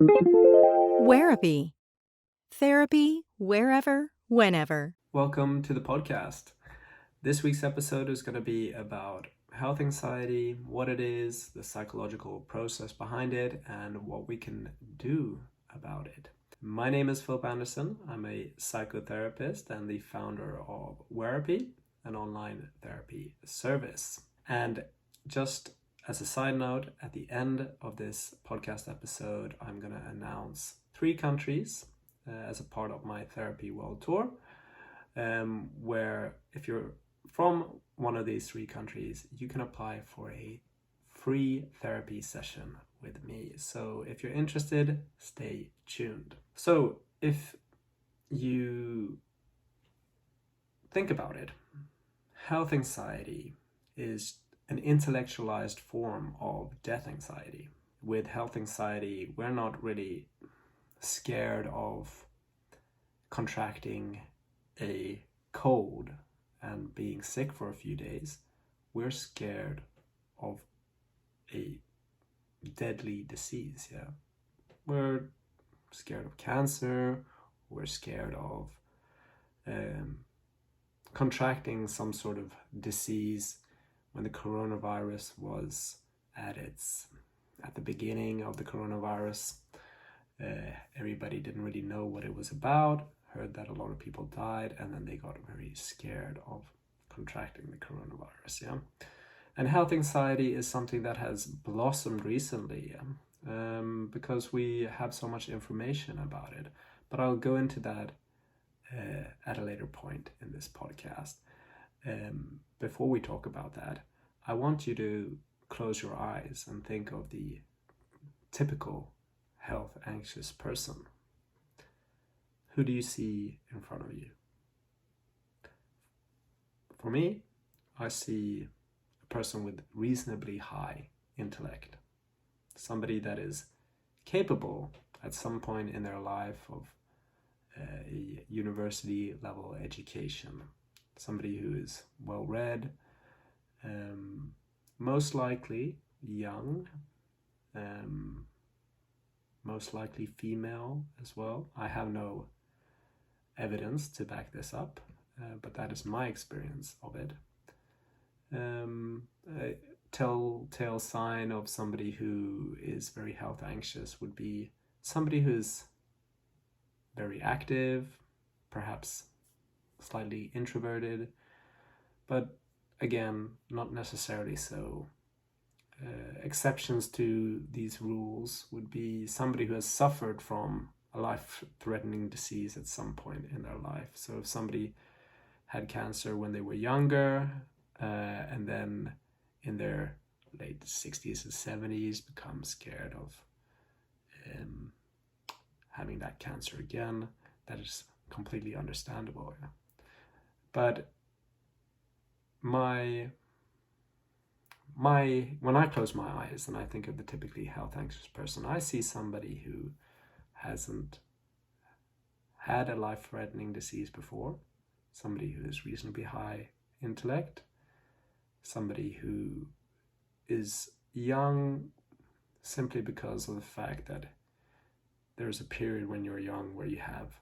Wherapy. Therapy wherever, whenever. Welcome to the podcast. This week's episode is going to be about health anxiety, what it is, the psychological process behind it, and what we can do about it. My name is Andersson. I'm a psychotherapist and the founder of Wherapy, an online therapy service. And just as a side note, at the end of this podcast episode, I'm going to announce 3 countries as a part of my Therapy World Tour, where if you're from one of these 3 countries, you can apply for a free therapy session with me. So if you're interested, stay tuned. So if you think about it, health anxiety is an intellectualized form of death anxiety. With health anxiety, we're not really scared of contracting a cold and being sick for a few days. We're scared of a deadly disease. We're scared of cancer. We're scared of contracting some sort of disease. When the coronavirus was at the beginning of the coronavirus, everybody didn't really know what it was about, heard that a lot of people died, and then they got very scared of contracting the coronavirus. And health anxiety is something that has blossomed recently, because we have so much information about it. But I'll go into that at a later point in this podcast. Before we talk about that, I want you to close your eyes and think of the typical health anxious person. Who do you see in front of you? For me, I see a person with reasonably high intellect, somebody that is capable at some point in their life of a university level education, somebody who is well read, most likely young, most likely female as well. I have no evidence to back this up, but that is my experience of it. A telltale sign of somebody who is very health anxious would be somebody who's very active, perhaps slightly introverted, but again, not necessarily so. Exceptions to these rules would be somebody who has suffered from a life-threatening disease at some point in their life. So if somebody had cancer when they were younger, and then in their late 60s and 70s become scared of having that cancer again, that is completely understandable. But when I close my eyes and I think of the typically health anxious person, I see somebody who hasn't had a life-threatening disease before, somebody who is reasonably high intellect, somebody who is young simply because of the fact that there's a period when you're young where you have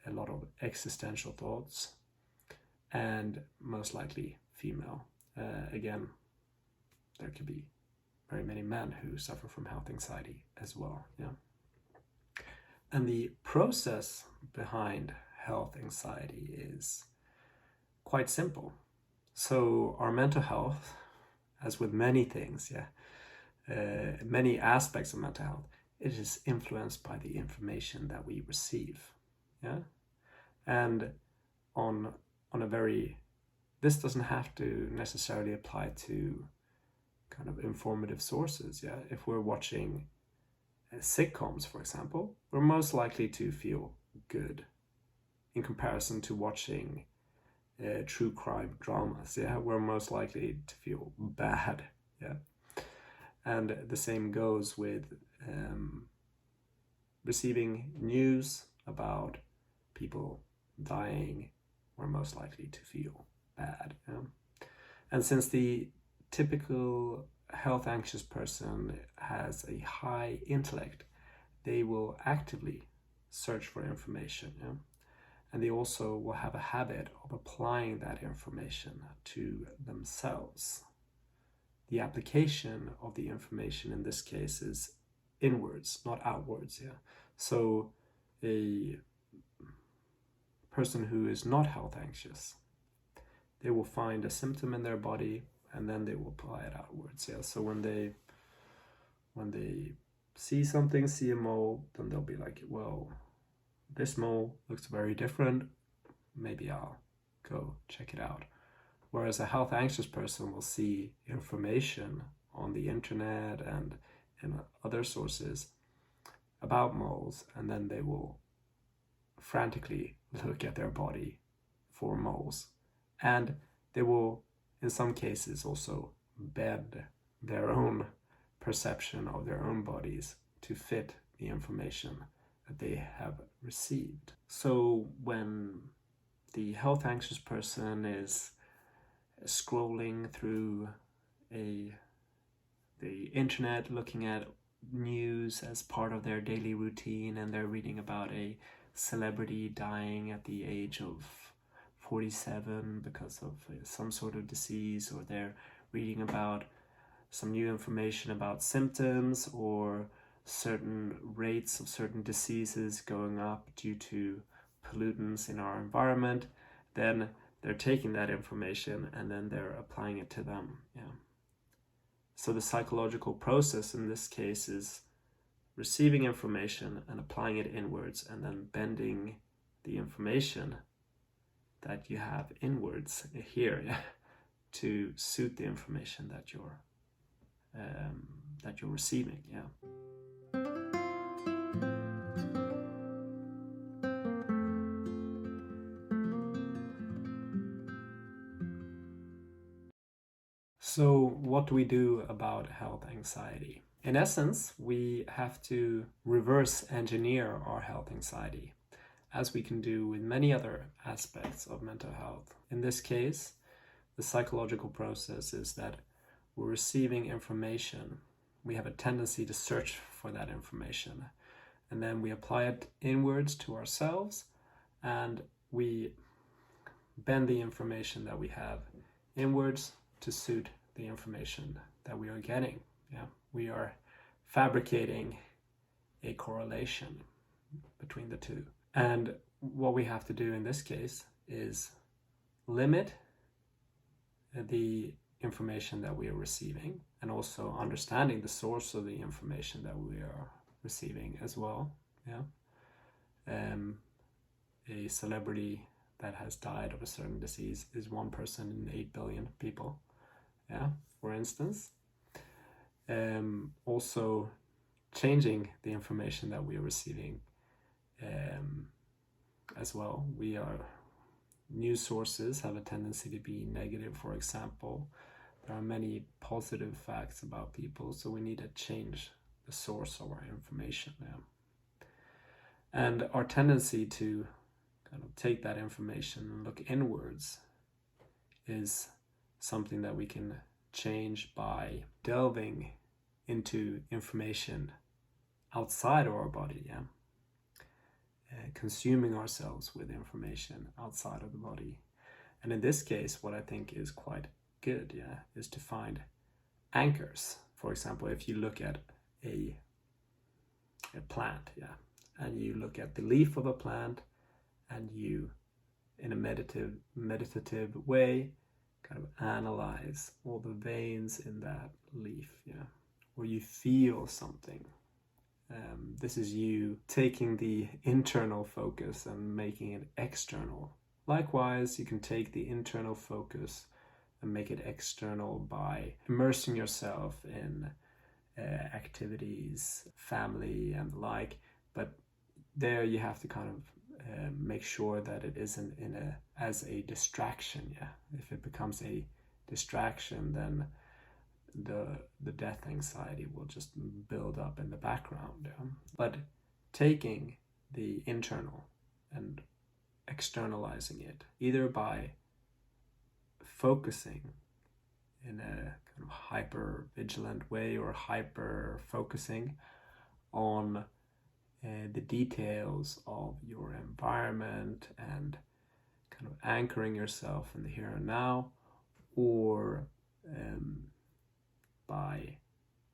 a lot of existential thoughts, and most likely female. Again, there could be very many men who suffer from health anxiety as well. And the process behind health anxiety is quite simple. So our mental health, as with many things, many aspects of mental health, it is influenced by the information that we receive. And on a very, this doesn't have to necessarily apply to kind of informative sources. If we're watching sitcoms, for example, we're most likely to feel good in comparison to watching true crime dramas. We're most likely to feel bad. And the same goes with receiving news about people dying. We're most likely to feel bad. And since the typical health anxious person has a high intellect, they will actively search for information. Yeah? And they also will have a habit of applying that information to themselves. The application of the information in this case is inwards, not outwards. Yeah. So a person who is not health anxious, they will find a symptom in their body and then they will apply it outwards. Yeah. So when they see something, see a mole, then they'll be like, well, this mole looks very different. Maybe I'll go check it out. Whereas a health anxious person will see information on the internet and in other sources about moles, and then they will frantically look at their body for moles. And they will, in some cases, also bend their own perception of their own bodies to fit the information that they have received. So when the health anxious person is scrolling through the internet, looking at news as part of their daily routine, and they're reading about a celebrity dying at the age of 47 because of some sort of disease, or they're reading about some new information about symptoms or certain rates of certain diseases going up due to pollutants in our environment, then they're taking that information and then they're applying it to them. Yeah. So the psychological process in this case is receiving information and applying it inwards, and then bending the information that you have inwards here to suit the information that you're receiving. Yeah. So what do we do about health anxiety? In essence, we have to reverse engineer our health anxiety, as we can do with many other aspects of mental health. In this case, the psychological process is that we're receiving information. We have a tendency to search for that information, and then we apply it inwards to ourselves, and we bend the information that we have inwards to suit the information that we are getting. Yeah, we are fabricating a correlation between the two. And what we have to do in this case is limit the information that we are receiving, and also understanding the source of the information that we are receiving as well. Yeah. A celebrity that has died of a certain disease is one person in 8 billion people. Yeah, for instance. Also changing the information that we are receiving as well. News sources have a tendency to be negative, for example. There are many positive facts about people, so we need to change the source of our information. Yeah. And our tendency to kind of take that information and look inwards is something that we can change by delving into information outside of our body. Yeah. Consuming ourselves with information outside of the body. And in this case, what I think is quite good, yeah, is to find anchors. For example, if you look at a plant, yeah, and you look at the leaf of a plant, and you, in a meditative way, kind of analyze all the veins in that leaf, yeah, or you feel something. This is you taking the internal focus and making it external. Likewise, you can take the internal focus and make it external by immersing yourself in activities, family, and the like. But there you have to kind of make sure that it isn't as a distraction. Yeah, if it becomes a distraction, then the death anxiety will just build up in the background. Yeah? But taking the internal and externalizing it, either by focusing in a kind of hyper vigilant way or hyper focusing on the details of your environment and kind of anchoring yourself in the here and now, or by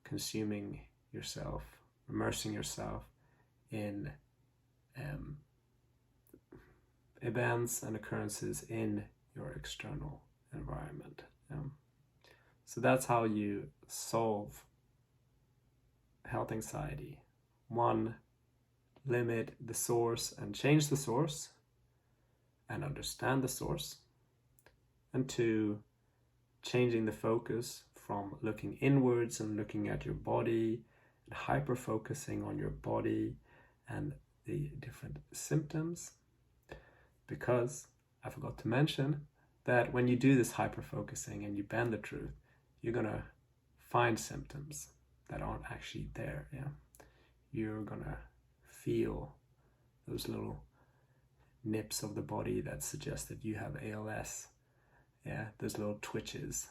consuming yourself, immersing yourself in events and occurrences in your external environment. So that's how you solve health anxiety. 1, limit the source and change the source and understand the source. And 2, changing the focus from looking inwards and looking at your body and hyper-focusing on your body and the different symptoms. Because I forgot to mention that when you do this hyper-focusing and you bend the truth, you're gonna find symptoms that aren't actually there. You're gonna feel those little nips of the body that suggest that you have ALS. Those little twitches.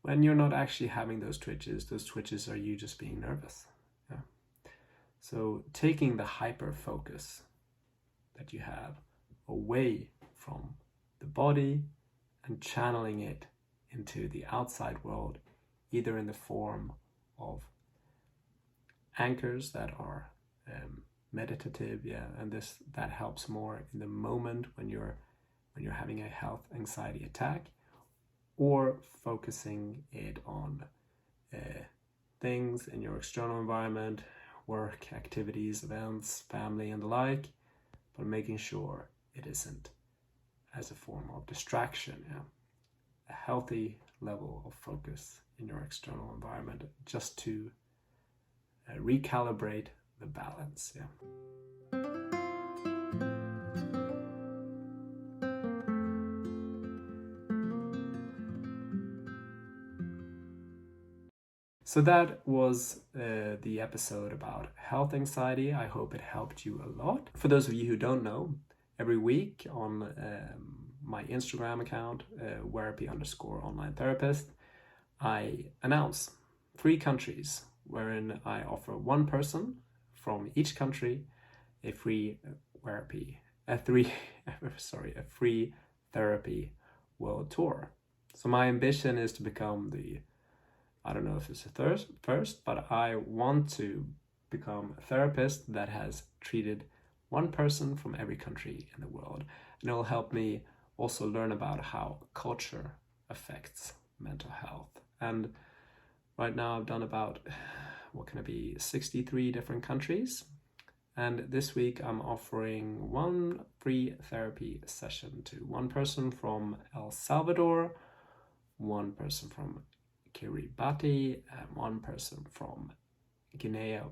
When you're not actually having those twitches are you just being nervous. So taking the hyper focus that you have away from the body and channeling it into the outside world, either in the form of anchors that are meditative, and that helps more in the moment when you're having a health anxiety attack, or focusing it on things in your external environment, work, activities, events, family, and the like, but making sure it isn't as a form of distraction. A healthy level of focus in your external environment, just to recalibrate the balance. So that was the episode about health anxiety. I hope it helped you a lot. For those of you who don't know, every week on my Instagram account, Wherapy_online-therapist, I announce 3 countries wherein I offer one person from each country a free free therapy world tour. So my ambition is to become I don't know if it's a first, but I want to become a therapist that has treated one person from every country in the world. And it will help me also learn about how culture affects mental health. And right now I've done about, 63 different countries. And this week I'm offering one free therapy session to one person from El Salvador, one person from Kiribati, and one person from Guinea-Bissau.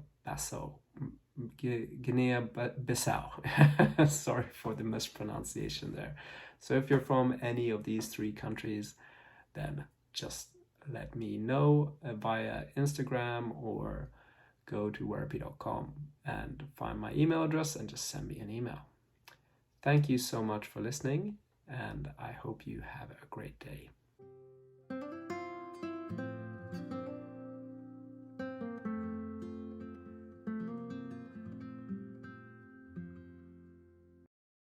Sorry for the mispronunciation there. So if you're from any of these 3 countries, then just let me know via Instagram, or go to wherapy.com and find my email address and just send me an email. Thank you so much for listening, and I hope you have a great day.